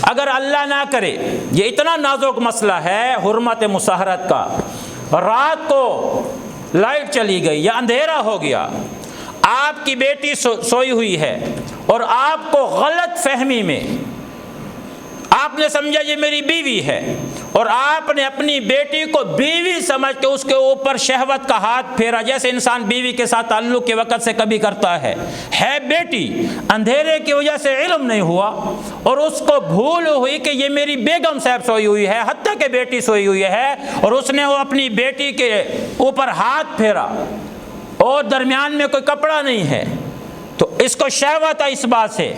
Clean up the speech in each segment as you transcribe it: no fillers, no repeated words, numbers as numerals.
اگر اللہ نہ کرے، یہ اتنا نازک مسئلہ ہے حرمت مصاہرت کا، رات کو لائٹ چلی گئی یا اندھیرا ہو گیا، آپ کی بیٹی سوئی ہوئی ہے اور آپ کو غلط فہمی میں آپ نے سمجھا یہ میری بیوی ہے، اور آپ نے اپنی بیٹی کو بیوی سمجھ کے اس کے اوپر شہوت کا ہاتھ پھیرا، جیسے انسان بیوی کے ساتھ تعلق کے وقت سے کبھی کرتا ہے بیٹی، اندھیرے کی وجہ سے علم نہیں ہوا اور اس کو بھول ہوئی کہ یہ میری بیگم صاحب سوئی ہوئی ہے، حتیٰ کہ بیٹی سوئی ہوئی ہے، اور اس نے وہ اپنی بیٹی کے اوپر ہاتھ پھیرا اور درمیان میں کوئی کپڑا نہیں ہے، تو اس کو شہوت ہے اس بات سے،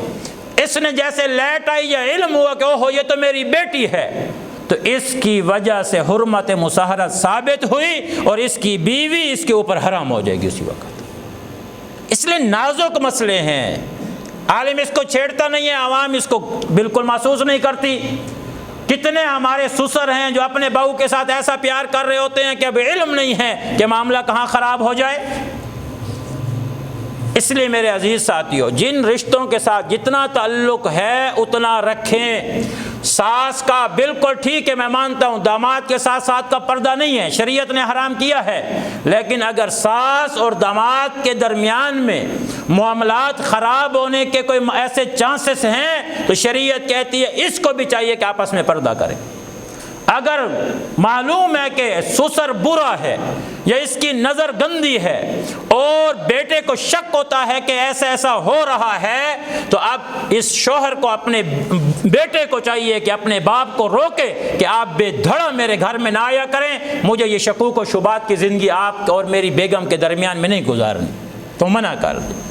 اس نے جیسے لیٹ آئی یا علم ہوا کہ اوہو یہ تو میری بیٹی ہے، تو اس کی وجہ سے حرمت مصاہرت ثابت ہوئی اور اس کی بیوی اس کے اوپر حرام ہو جائے گی اسی وقت۔ اس لیے نازک مسئلے ہیں، عالم اس کو چھیڑتا نہیں ہے، عوام اس کو بالکل محسوس نہیں کرتی۔ کتنے ہمارے سسر ہیں جو اپنے بہو کے ساتھ ایسا پیار کر رہے ہوتے ہیں کہ اب علم نہیں ہے کہ معاملہ کہاں خراب ہو جائے۔ اس لیے میرے عزیز ساتھیو، جن رشتوں کے ساتھ جتنا تعلق ہے اتنا رکھیں۔ ساس کا بالکل ٹھیک ہے، میں مانتا ہوں داماد کے ساتھ ساتھ کا پردہ نہیں ہے، شریعت نے حرام کیا ہے، لیکن اگر ساس اور داماد کے درمیان میں معاملات خراب ہونے کے کوئی ایسے چانسز ہیں تو شریعت کہتی ہے اس کو بھی چاہیے کہ آپس میں پردہ کریں۔ اگر معلوم ہے کہ سسر برا ہے یا اس کی نظر گندی ہے اور بیٹے کو شک ہوتا ہے کہ ایسا ایسا ہو رہا ہے، تو اب اس شوہر کو اپنے بیٹے کو چاہیے کہ اپنے باپ کو روکے کہ آپ بے دھڑا میرے گھر میں نہ آیا کریں، مجھے یہ شکوک و شبہات کی زندگی آپ اور میری بیگم کے درمیان میں نہیں گزارنی، تو منع کر دیں۔